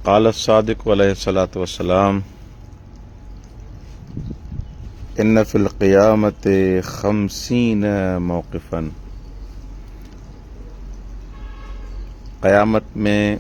قال الصادق علیہ الصلاۃ والسلام ان فی القیامت 50 موقفا، قیامت میں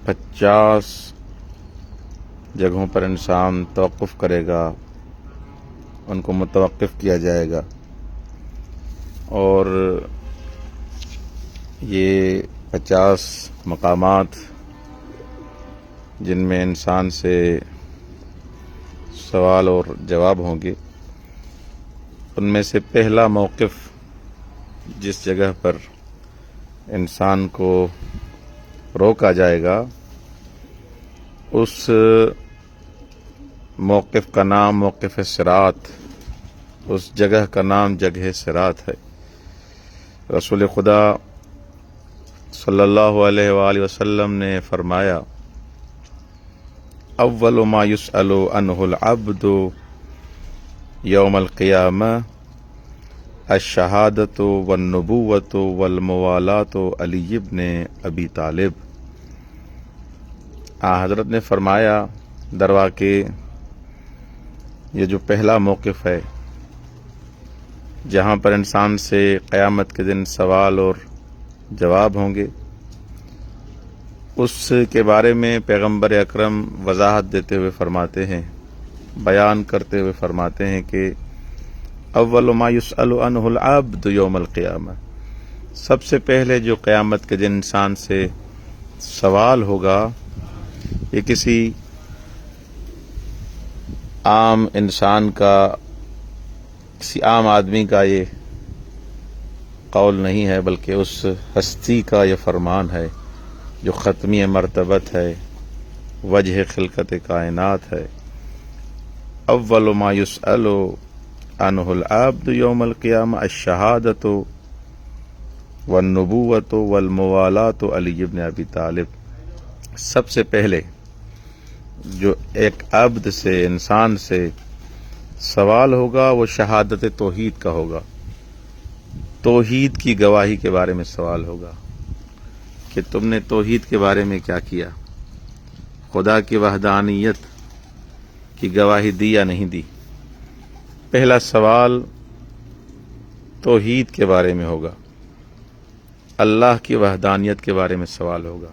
50 جگہوں پر انسان توقف کرے گا، ان کو متوقف کیا جائے گا، اور یہ 50 مقامات جن میں انسان سے سوال اور جواب ہوں گے، ان میں سے پہلا موقف جس جگہ پر انسان کو روکا جائے گا، اس موقف کا نام موقف صراط، اس جگہ کا نام جگہ صراط ہے۔ رسول خدا صلی اللہ علیہ وآلہ وسلم نے فرمایا، اول ما یسأل عنہ العبد یوم القیامہ الشہادۃ والنبوۃ والموالات علی ابن ابی طالب۔ حضرت نے فرمایا، درواقع یہ جو پہلا موقف ہے جہاں پر انسان سے قیامت کے دن سوال اور جواب ہوں گے، اس کے بارے میں پیغمبر اکرم وضاحت دیتے ہوئے فرماتے ہیں، بیان کرتے ہوئے فرماتے ہیں کہ اول ما یسأل عنہ العبد یوم القیامہ، سب سے پہلے جو قیامت کے دن انسان سے سوال ہوگا، یہ کسی عام انسان کا، کسی عام آدمی کا یہ قول نہیں ہے، بلکہ اس ہستی کا یہ فرمان ہے جو ختمی مرتبت ہے، وجہ خلقت کائنات ہے۔ اول ما یسأل عنہ العبد یوم القیامہ الشہادۃ والنبوۃ والموالات علی ابن ابی طالب۔ سب سے پہلے جو ایک عبد سے، انسان سے سوال ہوگا، وہ شہادت توحید کا ہوگا، توحید کی گواہی کے بارے میں سوال ہوگا کہ تم نے توحید کے بارے میں کیا کیا، خدا کی وحدانیت کی گواہی دی یا نہیں دی۔ پہلا سوال توحید کے بارے میں ہوگا، اللہ کی وحدانیت کے بارے میں سوال ہوگا۔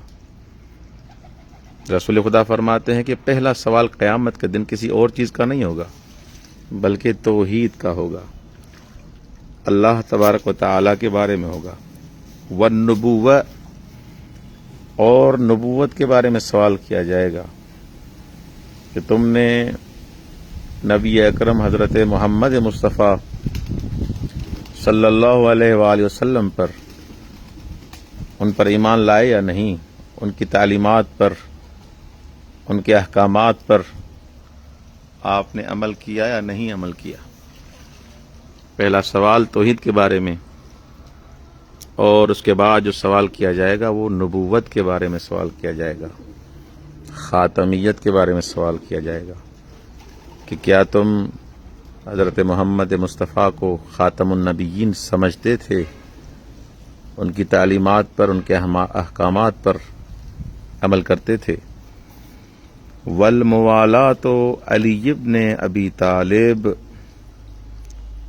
رسول خدا فرماتے ہیں کہ پہلا سوال قیامت کے دن کسی اور چیز کا نہیں ہوگا، بلکہ توحید کا ہوگا، اللہ تبارک و تعالی کے بارے میں ہوگا۔ والنبوہ، اور نبوت کے بارے میں سوال کیا جائے گا کہ تم نے نبی اکرم حضرت محمد مصطفیٰ صلی اللہ علیہ وآلہ وسلم پر، ان پر ایمان لائے یا نہیں، ان کی تعلیمات پر، ان کے احکامات پر آپ نے عمل کیا یا نہیں عمل کیا۔ پہلا سوال توحید کے بارے میں، اور اس کے بعد جو سوال کیا جائے گا وہ نبوت کے بارے میں سوال کیا جائے گا، خاتمیت کے بارے میں سوال کیا جائے گا کہ کیا تم حضرت محمد مصطفیٰ کو خاتم النبیین سمجھتے تھے، ان کی تعلیمات پر، ان کے احکامات پر عمل کرتے تھے۔ والموالات علی ابن ابی طالب،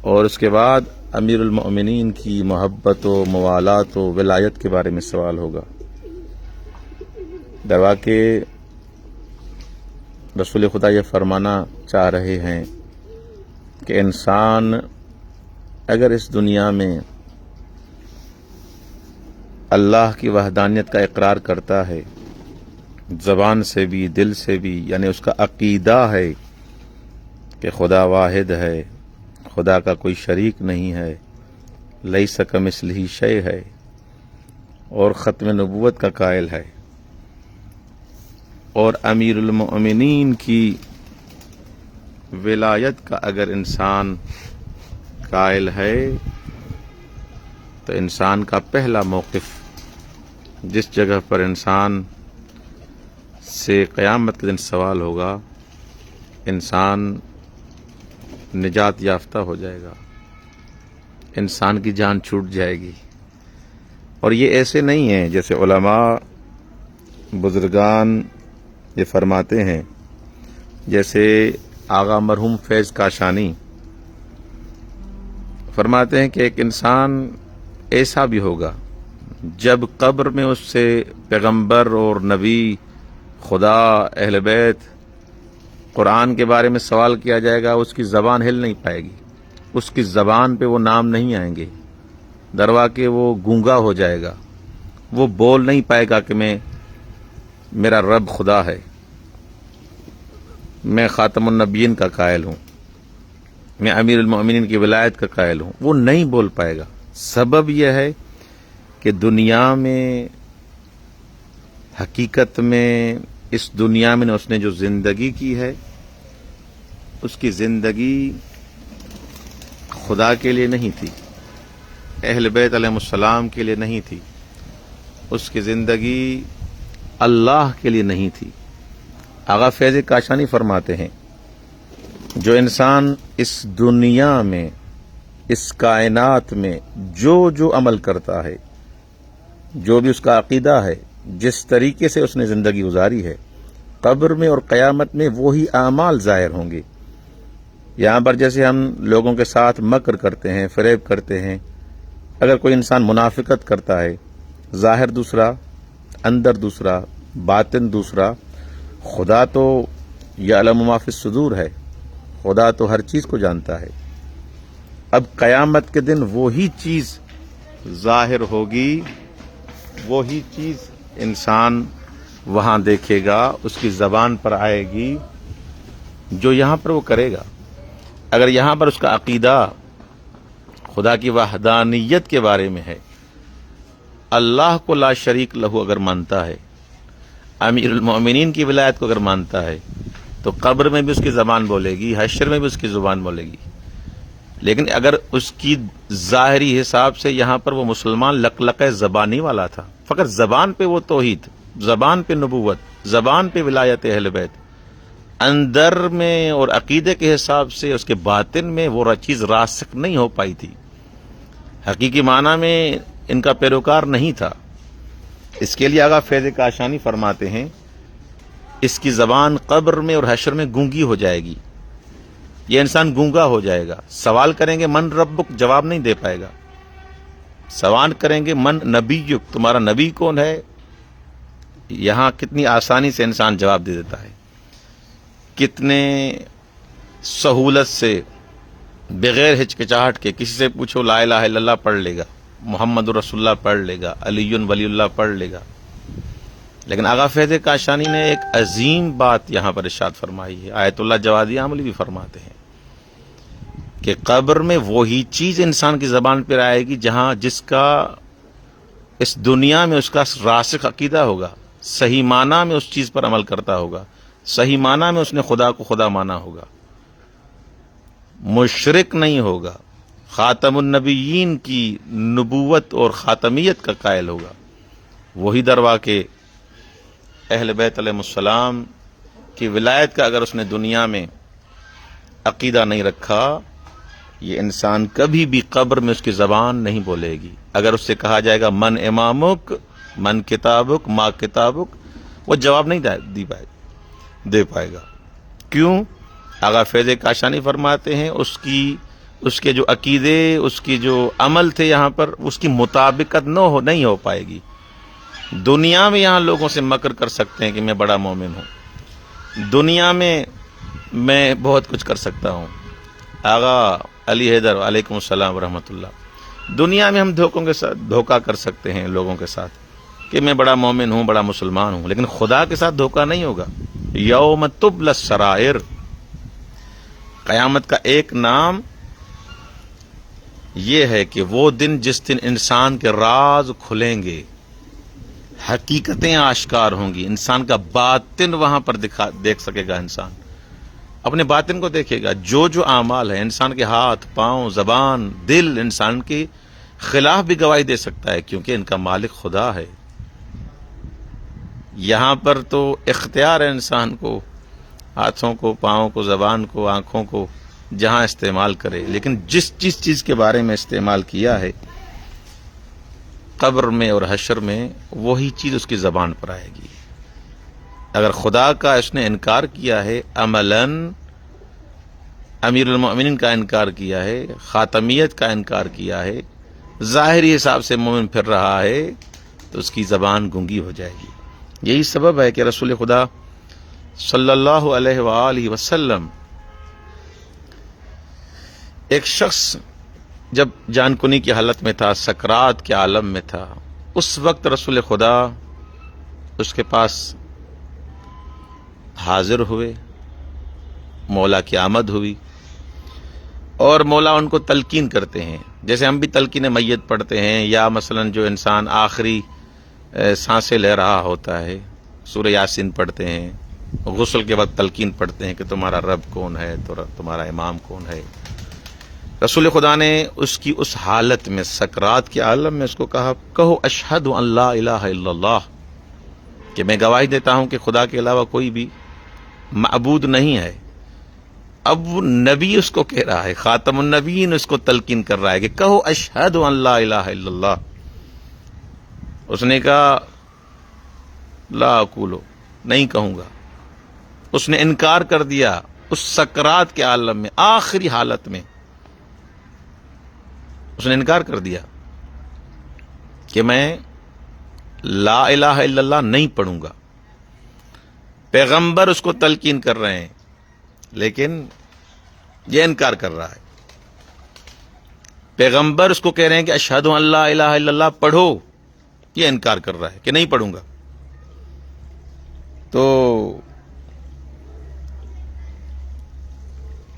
اور اس کے بعد امیر المؤمنین کی محبت و موالات و ولایت کے بارے میں سوال ہوگا۔ درواقع رسول خدا یہ فرمانا چاہ رہے ہیں کہ انسان اگر اس دنیا میں اللہ کی وحدانیت کا اقرار کرتا ہے، زبان سے بھی، دل سے بھی، یعنی اس کا عقیدہ ہے کہ خدا واحد ہے، خدا کا کوئی شریک نہیں ہے، لیس کمثلہ شیء ہے، اور ختم نبوت کا قائل ہے، اور امیر المؤمنین کی ولایت کا اگر انسان قائل ہے، تو انسان کا پہلا موقف جس جگہ پر انسان سے قیامت کے دن سوال ہوگا، انسان نجات یافتہ ہو جائے گا، انسان کی جان چھوٹ جائے گی۔ اور یہ ایسے نہیں ہیں جیسے علماء، بزرگان یہ فرماتے ہیں، جیسے آغا مرحوم فیض کاشانی فرماتے ہیں کہ ایک انسان ایسا بھی ہوگا جب قبر میں اس سے پیغمبر اور نبی، خدا، اہل بیت، قرآن کے بارے میں سوال کیا جائے گا، اس کی زبان ہل نہیں پائے گی، اس کی زبان پہ وہ نام نہیں آئیں گے، دروا کہ وہ گونگا ہو جائے گا، وہ بول نہیں پائے گا کہ میرا رب خدا ہے، میں خاتم النبیین کا قائل ہوں، میں امیر المؤمنین کی ولایت کا قائل ہوں، وہ نہیں بول پائے گا۔ سبب یہ ہے کہ دنیا میں، حقیقت میں اس دنیا میں اس نے جو زندگی کی ہے، اس کی زندگی خدا کے لیے نہیں تھی، اہل بیت علیہ السلام کے لیے نہیں تھی، اس کی زندگی اللہ کے لیے نہیں تھی۔ آغا فیض کاشانی فرماتے ہیں، جو انسان اس دنیا میں، اس کائنات میں جو عمل کرتا ہے، جو بھی اس کا عقیدہ ہے، جس طریقے سے اس نے زندگی گزاری ہے، قبر میں اور قیامت میں وہی اعمال ظاہر ہوں گے۔ یہاں پر جیسے ہم لوگوں کے ساتھ مکر کرتے ہیں، فریب کرتے ہیں، اگر کوئی انسان منافقت کرتا ہے، ظاہر دوسرا، اندر دوسرا، باطن دوسرا، خدا تو یعلم ما فی الصدور ہے، خدا تو ہر چیز کو جانتا ہے۔ اب قیامت کے دن وہی چیز ظاہر ہوگی، وہی چیز انسان وہاں دیکھے گا، اس کی زبان پر آئے گی جو یہاں پر وہ کرے گا۔ اگر یہاں پر اس کا عقیدہ خدا کی وحدانیت کے بارے میں ہے، اللہ کو لا شریک لہو اگر مانتا ہے، امیر المؤمنین کی ولایت کو اگر مانتا ہے، تو قبر میں بھی اس کی زبان بولے گی، حشر میں بھی اس کی زبان بولے گی۔ لیکن اگر اس کی ظاہری حساب سے یہاں پر وہ مسلمان لقلقہ زبانی والا تھا، فقط زبان پہ وہ توحید، زبان پہ نبوت، زبان پہ ولایت اہل بیت، اندر میں اور عقیدے کے حساب سے اس کے باطن میں وہ چیز راسخ نہیں ہو پائی تھی، حقیقی معنی میں ان کا پیروکار نہیں تھا، اس کے لیے آغا فیض کاشانی فرماتے ہیں، اس کی زبان قبر میں اور حشر میں گونگی ہو جائے گی، یہ انسان گونگا ہو جائے گا۔ سوال کریں گے من ربک، جواب نہیں دے پائے گا۔ سوال کریں گے من نبیک، تمہارا نبی کون ہے، یہاں کتنی آسانی سے انسان جواب دے دیتا ہے، کتنے سہولت سے، بغیر ہچکچاہٹ کے کسی سے پوچھو لا الہ الا اللہ پڑھ لے گا، محمد رسول اللہ پڑھ لے گا، علی ولی اللہ پڑھ لے گا۔ لیکن آغا فیض کاشانی نے ایک عظیم بات یہاں پر ارشاد فرمائی ہے، آیت اللہ جوادی عاملی بھی فرماتے ہیں کہ قبر میں وہی چیز انسان کی زبان پر آئے گی جس کا اس دنیا میں اس کا راسخ عقیدہ ہوگا، صحیح معنی میں اس چیز پر عمل کرتا ہوگا، صحیح معنی میں اس نے خدا کو خدا مانا ہوگا، مشرک نہیں ہوگا، خاتم النبیین کی نبوت اور خاتمیت کا قائل ہوگا، وہی دروا کے اہل بیت علیہ السلام کی ولایت کا اگر اس نے دنیا میں عقیدہ نہیں رکھا، یہ انسان کبھی بھی قبر میں اس کی زبان نہیں بولے گی۔ اگر اس سے کہا جائے گا من امامک، من کتابک، ما کتابک، وہ جواب نہیں دے پائے گا۔ کیوں؟ آغا فیض کاشانی فرماتے ہیں اس کے جو عقیدے، اس کی جو عمل تھے یہاں پر، اس کی مطابقت نہیں ہو پائے گی۔ دنیا میں یہاں لوگوں سے مکر کر سکتے ہیں کہ میں بڑا مومن ہوں، دنیا میں میں بہت کچھ کر سکتا ہوں، آغا علی حیدر علیکم السلام ورحمۃ اللہ، دنیا میں ہم دھوکہ کر سکتے ہیں لوگوں کے ساتھ کہ میں بڑا مومن ہوں، بڑا مسلمان ہوں، لیکن خدا کے ساتھ دھوکہ نہیں ہوگا۔ یوم تبلی السرائر، قیامت کا ایک نام یہ ہے کہ وہ دن جس دن انسان کے راز کھلیں گے، حقیقتیں آشکار ہوں گی، انسان کا باطن وہاں پر دیکھ سکے گا، انسان اپنے باطن کو دیکھے گا، جو اعمال ہے، انسان کے ہاتھ، پاؤں، زبان، دل انسان کے خلاف بھی گواہی دے سکتا ہے، کیونکہ ان کا مالک خدا ہے۔ یہاں پر تو اختیار ہے انسان کو، ہاتھوں کو، پاؤں کو، زبان کو، آنکھوں کو جہاں استعمال کرے، لیکن جس چیز کے بارے میں استعمال کیا ہے قبر میں اور حشر میں، وہی چیز اس کی زبان پر آئے گی۔ اگر خدا کا اس نے انکار کیا ہے، عملاً امیر المؤمنین کا انکار کیا ہے، خاتمیت کا انکار کیا ہے، ظاہری حساب سے مومن پھر رہا ہے، تو اس کی زبان گونگی ہو جائے گی۔ یہی سبب ہے کہ رسول خدا صلی اللہ علیہ وآلہ وسلم، ایک شخص جب جان کنی کی حالت میں تھا، سکرات کے عالم میں تھا، اس وقت رسول خدا اس کے پاس حاضر ہوئے، مولا کی آمد ہوئی، اور مولا ان کو تلقین کرتے ہیں، جیسے ہم بھی تلقین میت پڑھتے ہیں، یا مثلا جو انسان آخری سانسیں لے رہا ہوتا ہے سورہ یاسین پڑھتے ہیں، غسل کے وقت تلقین پڑھتے ہیں کہ تمہارا رب کون ہے، تو تمہارا امام کون ہے۔ رسول خدا نے اس کی اس حالت میں، سکرات کے عالم میں، اس کو کہا، کہو اشہد ان لا الہ الا اللہ، کہ میں گواہی دیتا ہوں کہ خدا کے علاوہ کوئی بھی معبود نہیں ہے۔ اب وہ نبی اس کو کہہ رہا ہے، خاتم النبیین اس کو تلقین کر رہا ہے کہ کہو اشہد ان لا الہ الا اللہ۔ اس نے کہا لا اقولو، نہیں کہوں گا۔ اس نے انکار کر دیا اس سکرات کے عالم میں، آخری حالت میں اس نے انکار کر دیا کہ میں لا الہ الا اللہ نہیں پڑھوں گا۔ پیغمبر اس کو تلقین کر رہے ہیں، لیکن یہ انکار کر رہا ہے۔ پیغمبر اس کو کہہ رہے ہیں کہ اشہد ان لا الہ الا اللہ پڑھو، یہ انکار کر رہا ہے کہ نہیں پڑھوں گا۔ تو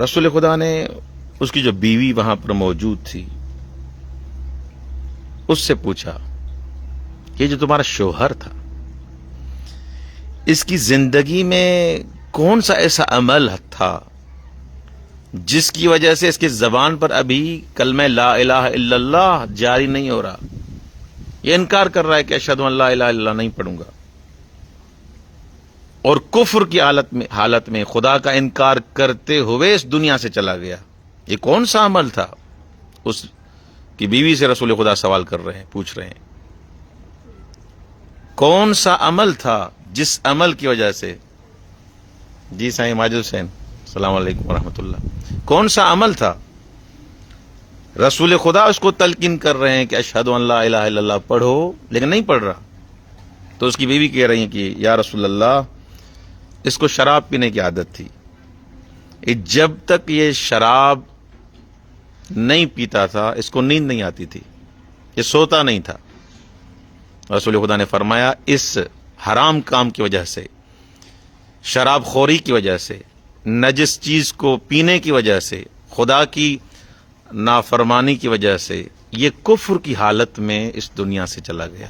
رسول خدا نے اس کی جو بیوی وہاں پر موجود تھی اس سے پوچھا کہ جو تمہارا شوہر تھا، اس کی زندگی میں کون سا ایسا عمل تھا جس کی وجہ سے اس کی زبان پر ابھی کلمہ لا الہ الا اللہ جاری نہیں ہو رہا؟ یہ انکار کر رہا ہے کہ اشہد ان لا الہ الا اللہ نہیں پڑھوں گا، اور کفر کی حالت میں خدا کا انکار کرتے ہوئے اس دنیا سے چلا گیا۔ یہ کون سا عمل تھا؟ اس کی بیوی سے رسول خدا سوال کر رہے ہیں، پوچھ رہے ہیں کون سا عمل تھا جس عمل کی وجہ سے، جی سائیں ماجد حسین، السلام علیکم ورحمۃ اللہ، کون سا عمل تھا؟ رسول خدا اس کو تلقین کر رہے ہیں کہ اشہد ان لا الہ الا اللہ پڑھو، لیکن نہیں پڑھ رہا۔ تو اس کی بیوی کہہ رہی ہیں کہ یا رسول اللہ، اس کو شراب پینے کی عادت تھی، جب تک یہ شراب نہیں پیتا تھا اس کو نیند نہیں آتی تھی، یہ سوتا نہیں تھا۔ رسول خدا نے فرمایا اس حرام کام کی وجہ سے، شراب خوری کی وجہ سے، نجس چیز کو پینے کی وجہ سے، خدا کی نافرمانی کی وجہ سے، یہ کفر کی حالت میں اس دنیا سے چلا گیا۔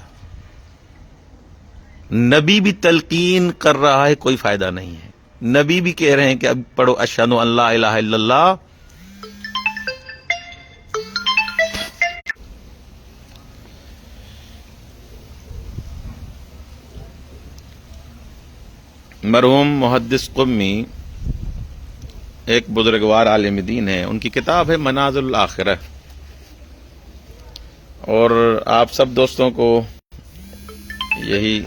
نبی بھی تلقین کر رہا ہے، کوئی فائدہ نہیں ہے۔ نبی بھی کہہ رہے ہیں کہ اب پڑھو اشہد ان لا الہ الا اللہ۔ مرحوم محدث قمی ایک بزرگوار عالم دین ہے، ان کی کتاب ہے منازل الآخرہ، اور آپ سب دوستوں کو یہی